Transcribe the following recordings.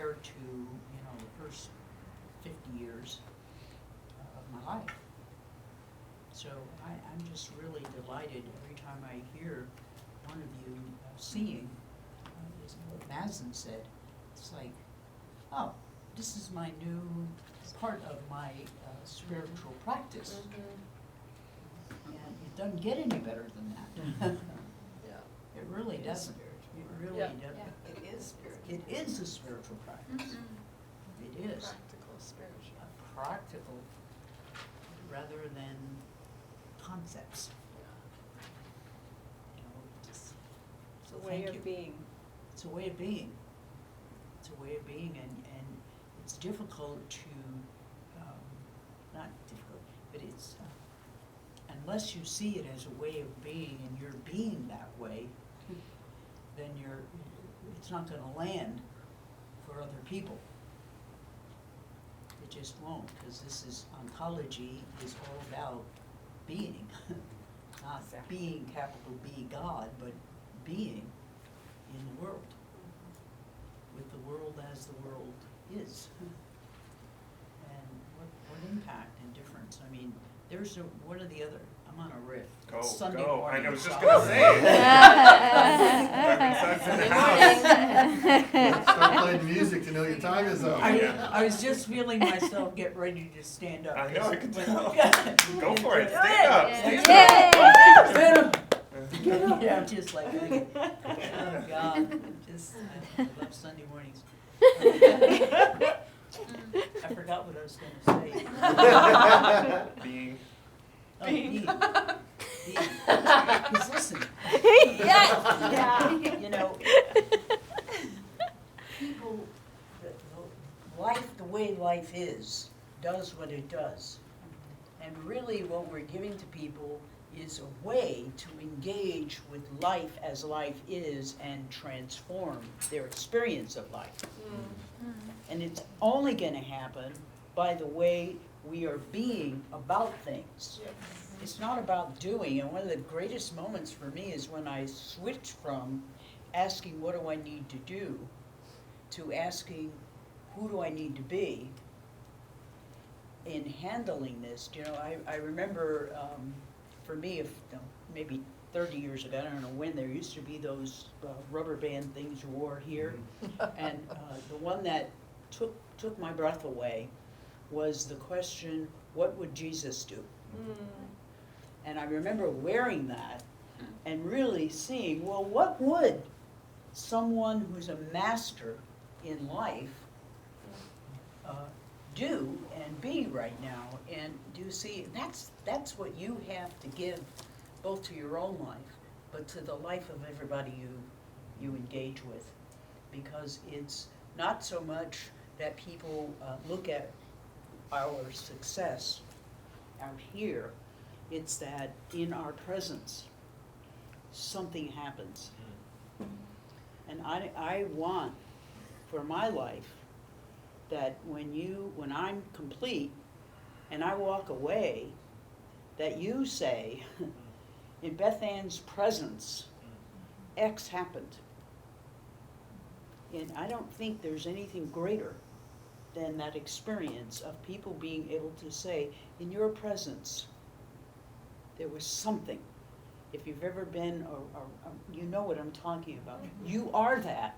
compared to, the first 50 years of my life. So I'm just really delighted every time I hear one of you singing, is what Mazen said. It's like, oh, this is my new part of my spiritual practice. And it doesn't get any better than that. Yeah. It really doesn't. It really Yeah. doesn't. It is spiritual. It is a spiritual practice. It is Practical spiritual. a practical rather than concepts. It's So a way thank of you. being. It's a way of being. It's a way of being, and it's difficult to, not difficult, but it's, unless you see it as a way of being and you're being that way, then it's not gonna land for other people. It just won't, because oncology is all about being, not Exactly. being capital B God, but being in the world, with the world as the world is. And what impact and difference, I mean, what are the other, I'm on a riff. Go, It's Sunday go. morning, I was just so- gonna say. Sucks in the house. Start playing music to know your time is up. I was just feeling myself get ready to stand up. I know, I could tell. Go Go for it. Do Stand up. Yeah. Stand up. Stand up. Yeah, I'm just like, oh God, I love Sunday mornings. I forgot what I was gonna say. Being. Oh, being. Because listen, Yeah. people, the way life is, does what it does. And really what we're giving to people is a way to engage with life as life is and transform their experience of life. And it's only gonna happen by the way we are being about things. It's not about doing, and one of the greatest moments for me is when I switched from asking what do I need to do to asking who do I need to be in handling this. I remember, for me, maybe 30 years ago, I don't know when, there used to be those rubber band things you wore here. And the one that took my breath away was the question, what would Jesus do? And I remember wearing that and really seeing, well, what would someone who's a master in life do and be right now? And do you see, that's what you have to give both to your own life, but to the life of everybody you engage with. Because it's not so much that people look at our success out here, it's that in our presence, something happens. And I want, for my life, that when I'm complete and I walk away, that you say, in Beth Ann's presence, X happened. And I don't think there's anything greater than that experience of people being able to say, in your presence, there was something. If you've ever been, or you know what I'm talking about. You are that.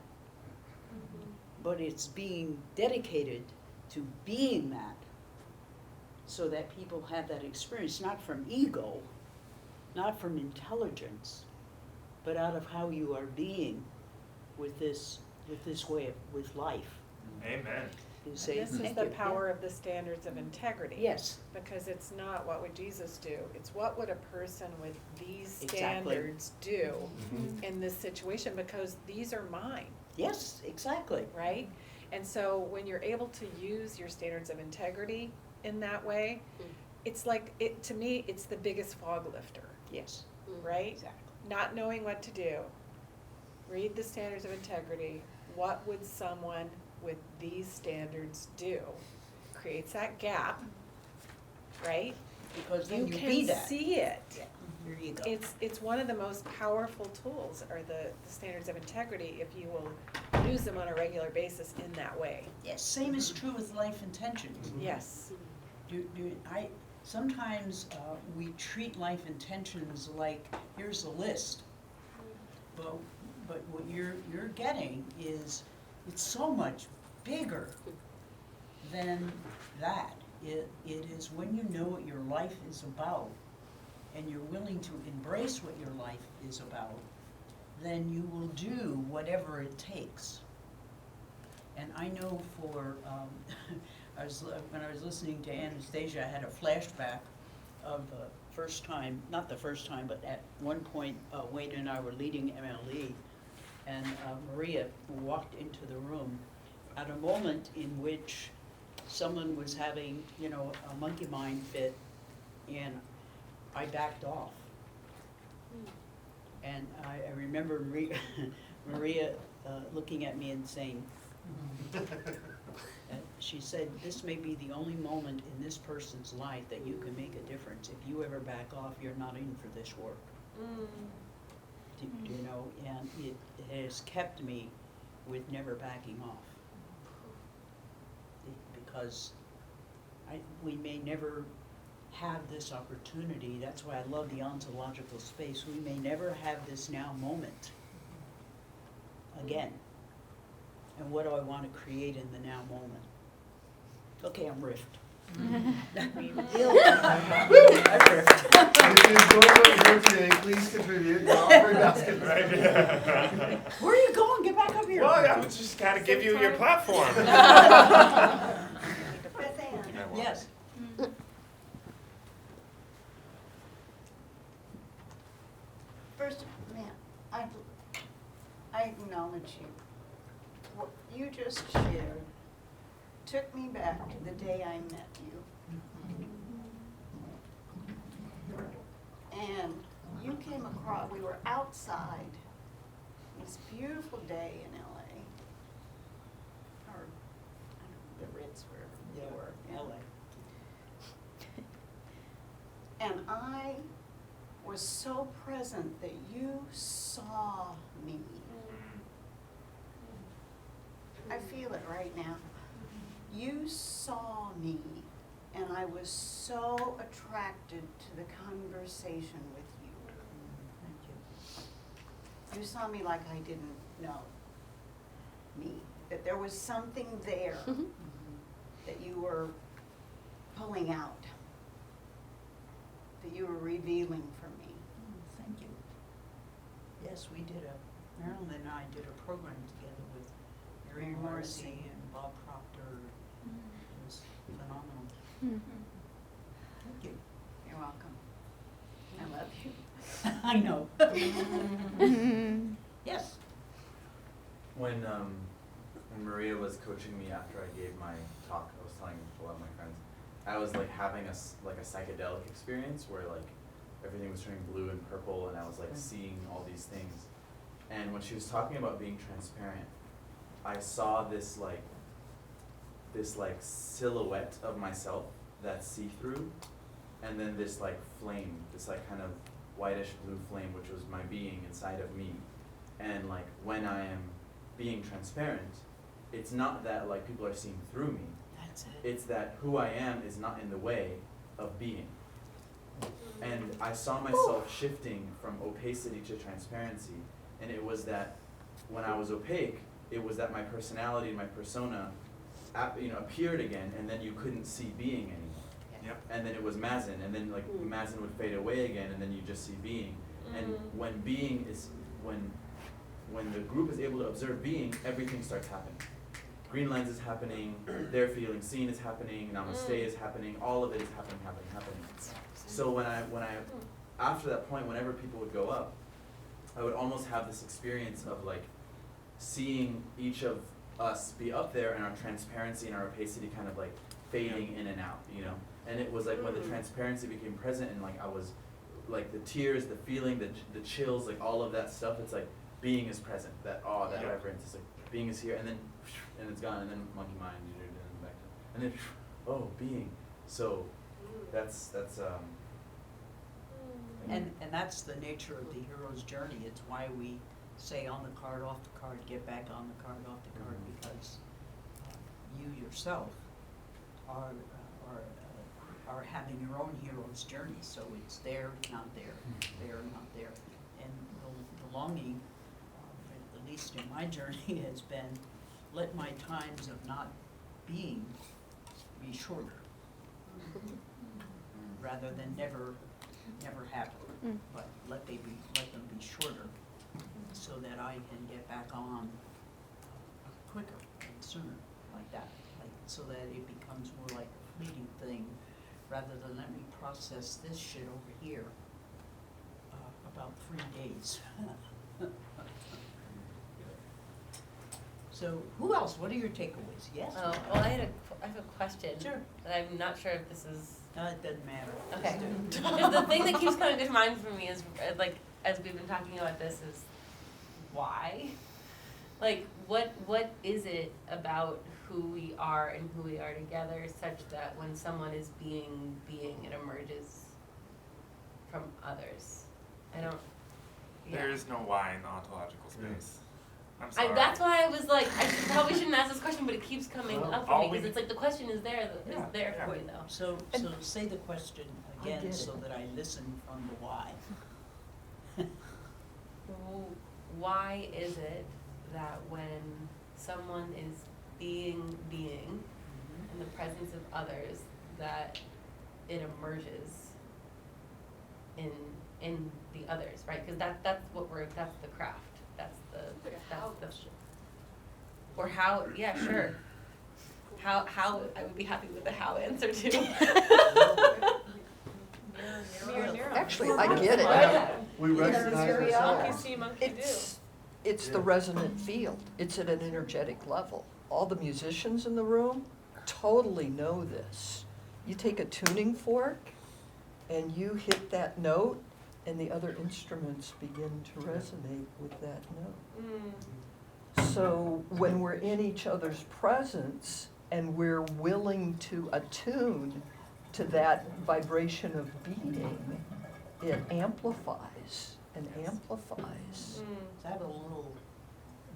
But it's being dedicated to being that so that people have that experience, not from ego, not from intelligence, but out of how you are being with this way with life. Amen. You say, This is "Thank the you." power of the standards of integrity. Yes, Because it's not what would Jesus do, it's what would a person with these Exactly. standards do Mhm. in this situation, because these are mine, yes, exactly. right? And so when you're able to use your standards of integrity in that way, it's like, to me, it's the biggest fog lifter, Yes, right? exactly. Not knowing what to do, read the standards of integrity, what would someone with these standards do? Creates that gap, right? Because then You you be can that. see it. Yeah, here you go. It's one of the most powerful tools, are the standards of integrity, if you will use them on a regular basis in that way. Yes, same is true with life intentions. Yes. Sometimes we treat life intentions like, here's a list. But what you're getting is, it's so much bigger than that. It is when you know what your life is about, and you're willing to embrace what your life is about, then you will do whatever it takes. And I know for, when I was listening to Anastasia, I had a flashback of the first time, not the first time, but at one point, Wade and I were leading MLE, and Maria walked into the room at a moment in which someone was having, a monkey mind fit, and I backed off. And I remember Maria looking at me and saying, she said, this may be the only moment in this person's life that you can make a difference. If you ever back off, you're not in for this work. And it has kept me with never backing off. Because we may never have this opportunity. That's why I love the ontological space. We may never have this now moment again. And what do I want to create in the now moment? Okay, I'm riffed. I riffed. If you enjoyed what you heard today, please contribute to Osprey Basket. Right. Where are you going? Get back up here. Well, I was just gotta give you your platform. Yes. First, man, I acknowledge you. What you just shared took me back to the day I met you. And you came across, we were outside, this beautiful day in LA. Or, I don't know, the Ritz, wherever you were. LA. And I was so present that you saw me. I feel it right now. You saw me, and I was so attracted to the conversation with you. Thank you. You saw me like I didn't know me, that there was something there that you were pulling out, that you were revealing for me. Thank you. Yes, Marilyn and I did a program together with Mary Mary Morrissey Morrissey. and Bob Proctor. It was phenomenal. Thank you. You're welcome. I love you. I know. Yes. When Maria was coaching me after I gave my talk, I was telling a lot of my friends, I was like having a psychedelic experience where like everything was turning blue and purple, and I was like seeing all these things. And when she was talking about being transparent, I saw this silhouette of myself that's see-through, and then this like flame, this like kind of whitish blue flame, which was my being inside of me. And like when I am being transparent, it's not that like people are seeing through me. That's it. It's that who I am is not in the way of being. And I saw myself shifting from opacity to transparency, and it was that when I was opaque, it was that my personality and my persona appeared again, and then you couldn't see being anymore. Yep. And then it was Mazen, and then like Mazen would fade away again, and then you just see being. And when being is, when the group is able to observe being, everything starts happening. Green lens is happening, their feeling seen is happening, namaste is happening, all of it is happening. So when I after that point, whenever people would go up, I would almost have this experience of like seeing each of us be up there, and our transparency and our opacity kind of like fading in and out, you know? And it was like when the transparency became present, and like I was like the tears, the feeling, the chills, like all of that stuff, it's like being is present, that awe, that reverence, it's like being is here, and then and it's gone, and then monkey mind, and then back to, and then oh, being. So that's And that's the nature of the hero's journey. It's why we say on the card, off the card, get back on the card, off the card, because you yourself are having your own hero's journey, so it's there, not there, there, not there. And the longing, at least in my journey, has been, let my times of not being be shorter, rather than never happen, but let them be shorter, so that I can get back on quicker and sooner, like that, like, so that it becomes more like a fleeting thing, rather than let me process this shit over here, about 3 days. So, who else? What are your takeaways? Yes? Oh, well, I have a question. Sure. And I'm not sure if this is, It doesn't matter. okay. Just do it. Because the thing that keeps coming to mind for me is, like, as we've been talking about this, is why? Like, what is it about who we are and who we are together such that when someone is being, it emerges from others? I don't, yeah. There is no why in the ontological space. I'm sorry. That's why I was like, probably shouldn't ask this question, but it keeps coming Well, up for all me, we- because it's like the question is there, Yeah, yeah. for you though. So say the question again, so that I listen from the why. Why is it that when someone is being in the presence of others, that it emerges in the others, right? Because that's the craft. That's the or how, yeah, sure. How I would be happy with the how answer too. Actually, I get it. Yeah. We recognize Monkey ourselves. see, monkey do. It's the resonant field. It's at an energetic level. All the musicians in the room totally know this. You take a tuning fork and you hit that note, and the other instruments begin to resonate with that note. So when we're in each other's presence and we're willing to attune to that vibration of being, it amplifies and amplifies. I have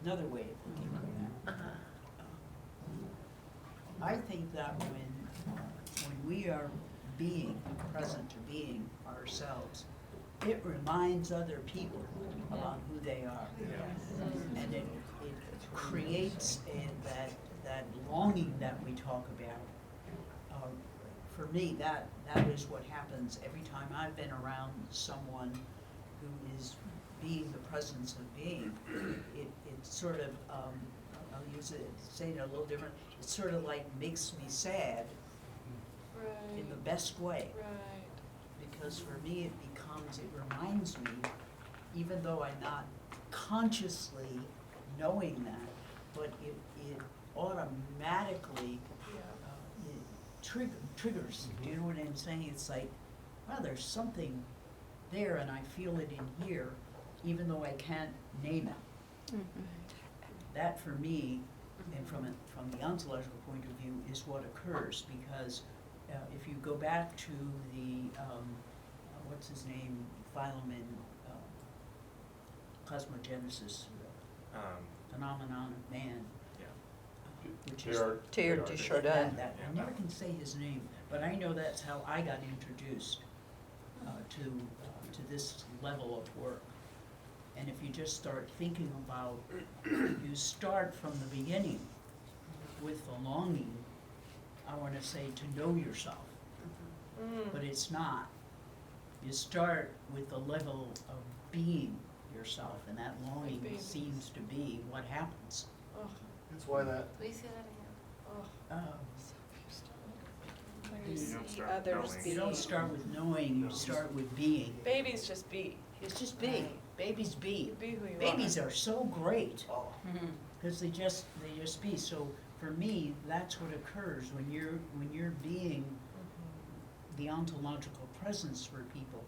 another way of looking at that. I think that when we are being present to being ourselves, it reminds other people about who they are. And it creates that longing that we talk about. For me, that is what happens every time I've been around someone who is being the presence of being. It sort of, I'll use it, say it a little different, it sort of like makes me sad in the best way. Because for me it reminds me, even though I'm not consciously knowing that, but it automatically it triggers, do you know what I'm saying? It's like, wow, there's something there and I feel it in here, even though I can't name it. That for me, and from the ontological point of view, is what occurs, because if you go back to the, what's his name, Philemon, cosmogenesis, phenomenon of man, which is Teilhard de Chardin. I never can say his name, but I know that's how I got introduced to this level of work. And if you just start thinking about, you start from the beginning with the longing, I want to say, to know yourself. But it's not. You start with the level of being yourself, and that longing babies. seems to be what happens. That's why that, Will you say that again? When you You see don't start others knowing. You don't start with knowing, you start with being. Babies just be. It's just be. Babies be. Be who you Babies are so great, oh, because they just be. So for me, that's what occurs when you're being the ontological presence for people.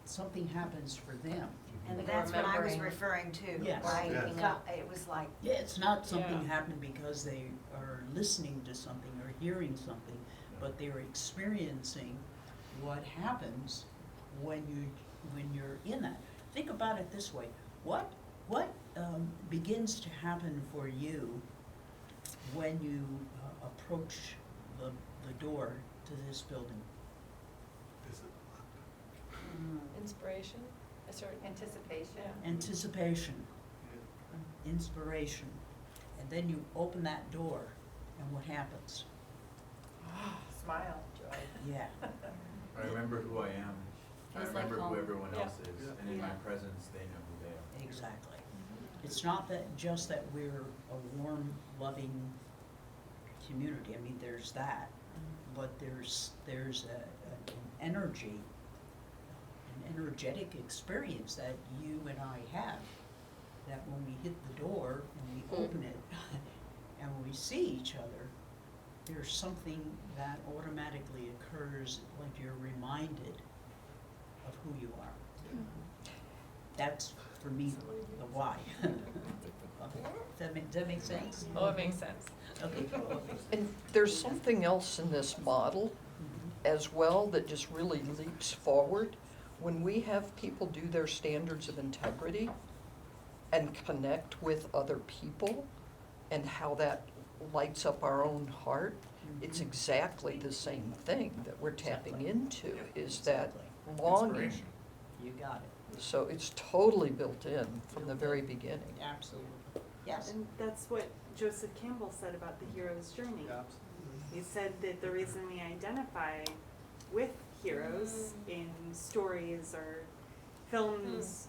Something happens for them. And Like that's what I was remembering. referring to, Yes. right? Yeah. It got, it was like, Yeah, it's not something Yeah. happened because they are listening to something or hearing something, but they're experiencing what happens when you're in that. Think about it this way. What what begins to happen for you when you approach the door to this building? Inspiration, a certain. Anticipation. Anticipation, inspiration, and then you open that door, and what happens? Smile, joy. Yeah, I remember who I am. I It's like remember who home. everyone Yeah. else is, and in my Yeah. presence, they know who they are. exactly. It's not that, just that we're a warm, loving community, I mean, there's that, but there's an energy, an energetic experience that you and I have, that when we hit the door and we open it, and we see each other, there's something that automatically occurs, like you're reminded of who you are. That's, for me, the why. Does that make sense? Oh, it makes sense. Okay. And there's something else in this model as well that just really leaps forward. When we have people do their standards of integrity and connect with other people and how that lights up our own heart, it's exactly the same thing that we're tapping into, is that longing. Inspiration. You got it. So it's totally built in from the very beginning. Absolutely. Yes. And that's what Joseph Campbell said about the hero's journey. He said that the reason we identify with heroes in stories or films,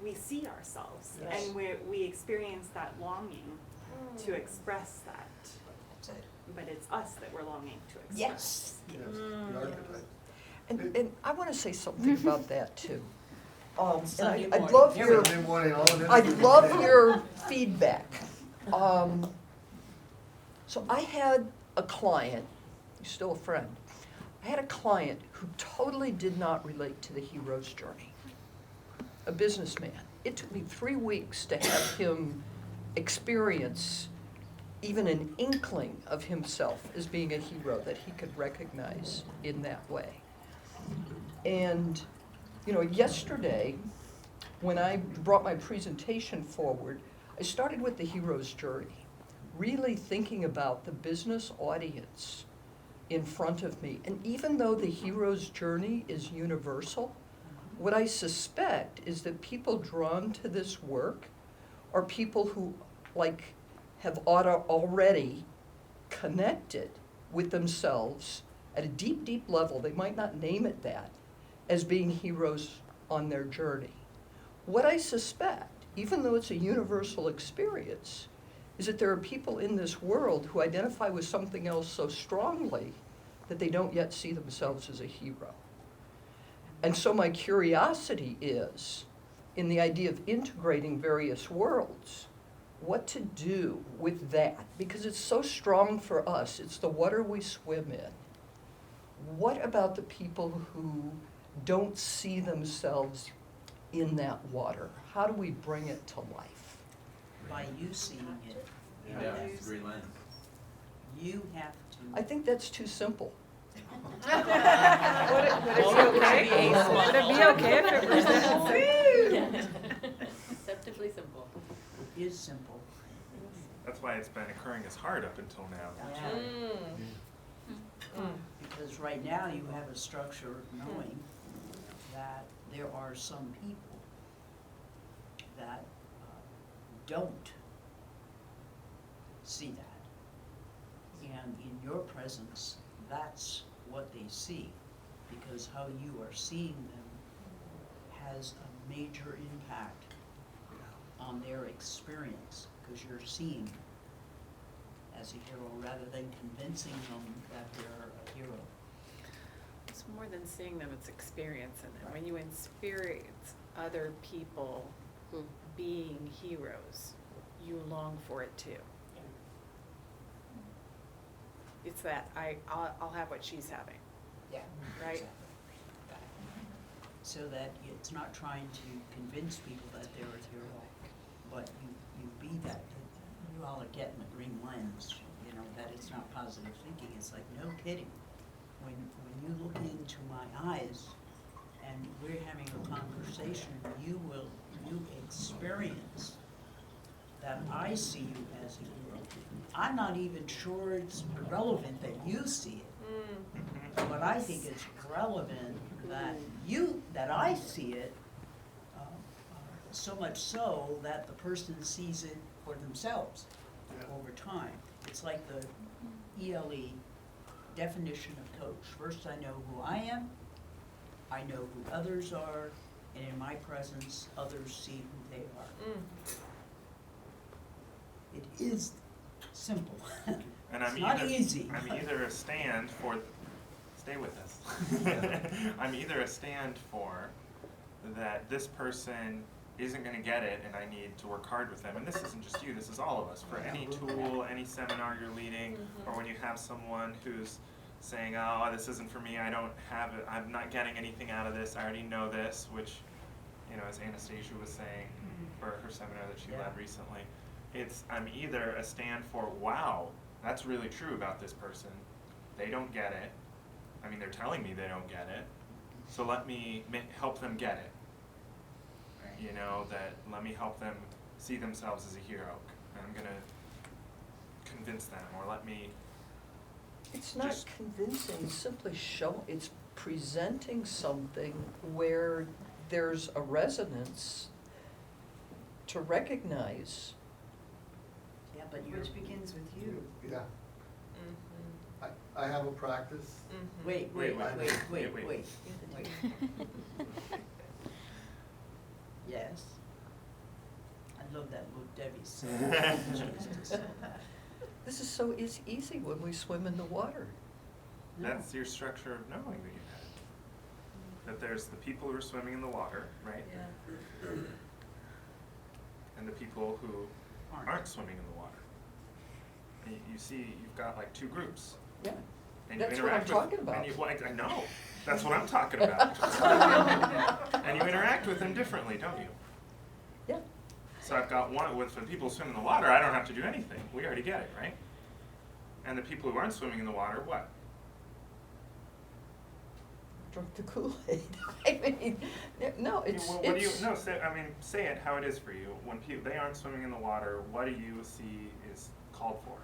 we see ourselves, Yes. and we experience that longing to express that. That's it. But it's us that we're longing to express. Yes. Yes, the archetype. And I want to say something about that too. Sunday And I'd morning. love There your, we Sunday morning, all of it. I'd love your feedback. So I had a client, he's still a friend, I had a client who totally did not relate to the hero's journey. A businessman. It took me 3 weeks to have him experience even an inkling of himself as being a hero that he could recognize in that way. And, you know, yesterday, when I brought my presentation forward, I started with the hero's journey, really thinking about the business audience in front of me. And even though the hero's journey is universal, what I suspect is that people drawn to this work are people who, like, have already connected with themselves at a deep, deep level. They might not name it that, as being heroes on their journey. What I suspect, even though it's a universal experience, is that there are people in this world who identify with something else so strongly that they don't yet see themselves as a hero. And so my curiosity is, in the idea of integrating various worlds, what to do with that, because it's so strong for us. It's the water we swim in. What about the people who don't see themselves in that water? How do we bring it to life? By you seeing it, Yeah, it's green lens. you have to. I think that's too simple. Would it be okay? Would it be okay if it was that? Deceptively simple. It is simple. That's why it's been occurring as hard up until now. That's right. Because right now you have a structure of knowing that there are some people that don't see that. And in your presence, that's what they see, because how you are seeing them has a major impact on their experience, because you're seeing them as a hero rather than convincing them that they're a hero. It's more than seeing them, it's experiencing them. When you experience other people being heroes, you long for it too. It's that I'll have what she's having. Yeah. Right. So that it's not trying to convince people that they're a hero, but you be that, you all are getting the green lens, you know, that it's not positive thinking. It's like, no kidding. When you look into my eyes and we're having a conversation, you will you experience that I see you as a hero, I'm not even sure it's relevant that you see it. But I think it's relevant that I see it, so much so that the person sees it for themselves over time. It's like the ELE definition of coach. First I know who I am, I know who others are, and in my presence, others see who they are. It is simple. And I'm It's not either, easy. I'm either a stand for, stay with us. I'm either a stand for that this person isn't gonna get it and I need to work hard with them. And this isn't just you, this is all of us. For any tool, any seminar you're leading, or when you have someone who's saying, oh, this isn't for me, I don't have it, I'm not getting anything out of this, I already know this, which, you know, as Anastasia was saying for her seminar that she led recently, I'm either a stand for, wow, that's really true about this person, they don't get it, I mean, they're telling me they don't get it, so let me help them get it. You know, that let me help them see themselves as a hero, and I'm gonna convince them, or let me. It's not Just- convincing, it's simply it's presenting something where there's a resonance to recognize. Yeah, but you're, Which begins with you. Yeah, I have a practice. wait, Wait. Yes. I love that look Debbie said. Jesus. This is so easy when we swim in the water. That's your structure of knowing that you have. That there's the people who are swimming in the water, right? And the people who aren't swimming in the water. And you see, you've got like two groups. Yeah. And you That's what I'm interact with, talking about. And you, well, I know, that's what I'm talking about. And you interact with them differently, don't you? Yeah. So I've got one with the people who swim in the water, I don't have to do anything. We already get it, right? And the people who aren't swimming in the water, what? Drunk the Kool-Aid. I mean, no, it's, What do you, it's, no, say it how it is for you. When they aren't swimming in the water, what do you see is called for?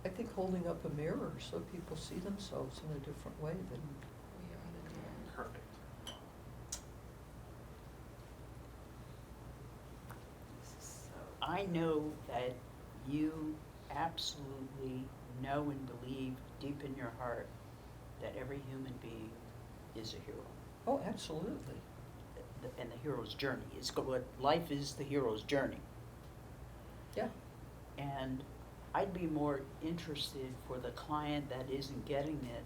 I think holding up a mirror so people see themselves in a different way than. Perfect. I know that you absolutely know and believe deep in your heart that every human being is a hero. Oh, absolutely. And the hero's journey is what life is, the hero's journey. Yeah. And I'd be more interested for the client that isn't getting it,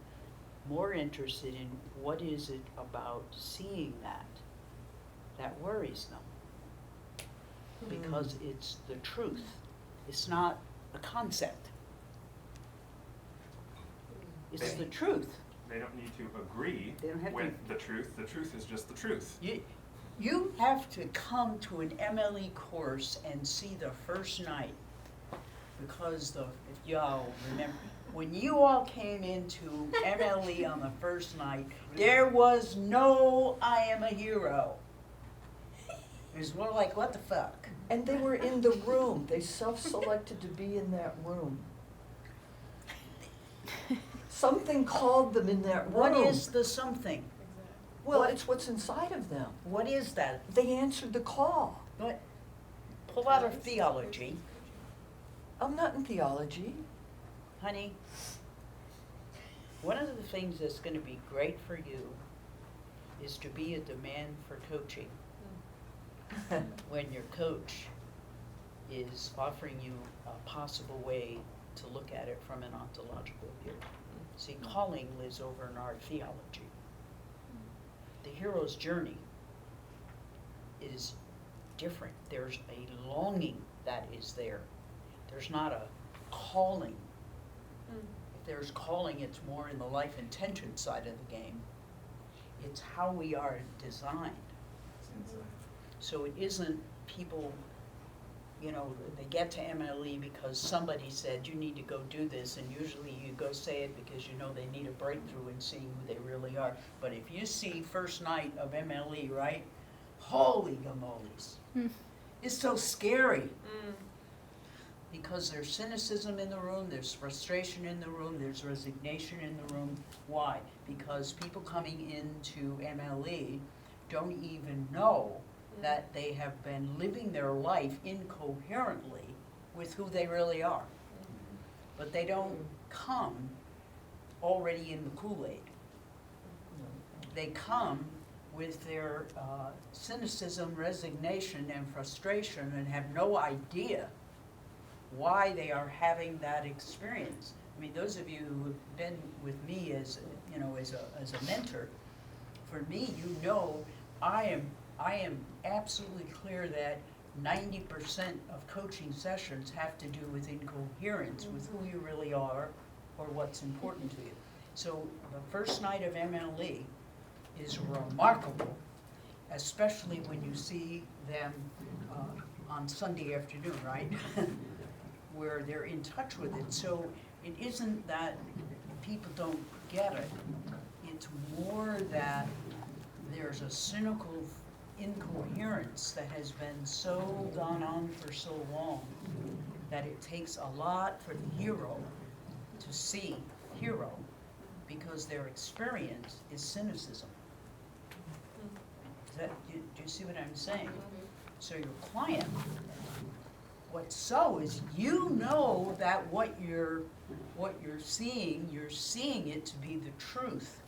more interested in what is it about seeing that worries them. Because it's the truth. It's not a concept. It's the truth. They don't need to agree They don't have with to- the truth. The truth is just the truth. You have to come to an MLE course and see the first night, because if y'all remember, when you all came into MLE on the first night, there was no I am a hero. It was more like, what the fuck? And they were in the room. They self-selected to be in that room. Something called them in that room. What is the something? Well, what- it's what's inside of them. What is that? They answered the call. What? Pull out a theology, I'm not in theology. honey. One of the things that's gonna be great for you is to be a demand for coaching. When your coach is offering you a possible way to look at it from an ontological view. See, calling lives over in our theology. The hero's journey is different. There's a longing that is there. There's not a calling. If there's calling, it's more in the life intention side of the game. It's how we are designed. So it isn't people, you know, they get to MLE because somebody said, you need to go do this, and usually you go say it because you know they need a breakthrough in seeing who they really are. But if you see first night of MLE, right, holy gamoles, it's so scary. Because there's cynicism in the room, there's frustration in the room, there's resignation in the room. Why? Because people coming into MLE don't even know that they have been living their life incoherently with who they really are. But they don't come already in the Kool-Aid. They come with their cynicism, resignation, and frustration, and have no idea why they are having that experience. I mean, those of you who have been with me as, you know, as a mentor, for me, you know, I am absolutely clear that 90% of coaching sessions have to do with incoherence, with who you really are or what's important to you. So the first night of MLE is remarkable, especially when you see them on Sunday afternoon, right? Where they're in touch with it. So it isn't that people don't get it, it's more that there's a cynical incoherence that has been so gone on for so long that it takes a lot for the hero to see hero, because their experience is cynicism. Do you see what I'm saying? So your client, what's so is, you know that what you're seeing it to be the truth.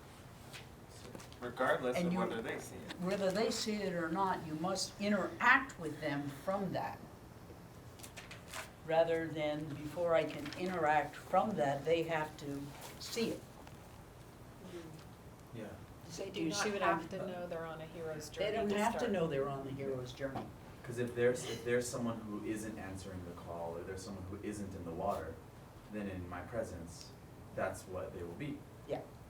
Regardless And of you- whether they see it. Whether they see it or not, you must interact with them from that. Rather than, before I can interact from that, they have to see it. Yeah. They Do do you not see what I'm- have to know they're on a hero's journey They don't to have to start. know they're on the hero's journey. Because if there's someone who isn't answering the call, or there's someone who isn't in the water, then in my presence, that's what they will be.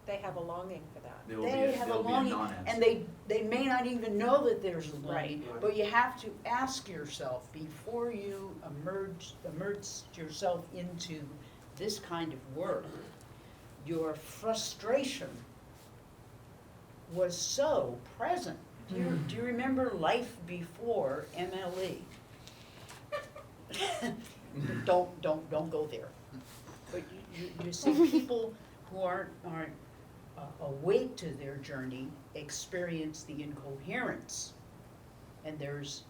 They have a longing for that. They will be They a, have a they'll be a longing, non-answer. and they may not even know that there's a longing, Right. but you have to ask yourself, before you immerse yourself into this kind of work, your frustration was so present. Do you remember life before MLE? Don't go there. But you see, people who aren't awake to their journey experience the incoherence, and there's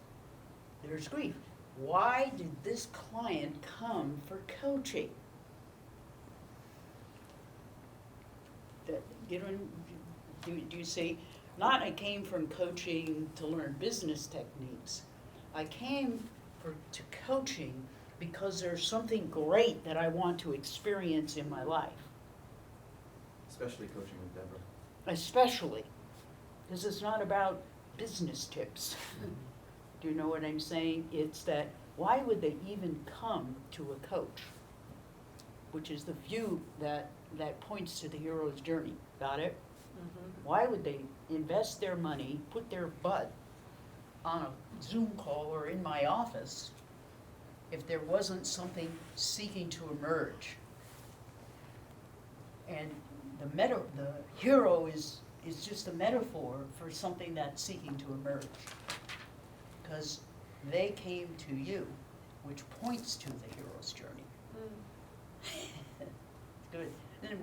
grief. Why did this client come for coaching? You know, do you see? Not I came from coaching to learn business techniques. I came to coaching because there's something great that I want to experience in my life. Especially coaching with Deborah. Especially, because it's not about business tips. Do you know what I'm saying? It's that, why would they even come to a coach? Which is the view that points to the hero's journey. Got it? Why would they invest their money, put their butt on a Zoom call or in my office if there wasn't something seeking to emerge? And the hero is just a metaphor for something that's seeking to emerge. Because they came to you, which points to the hero's journey. Good. Then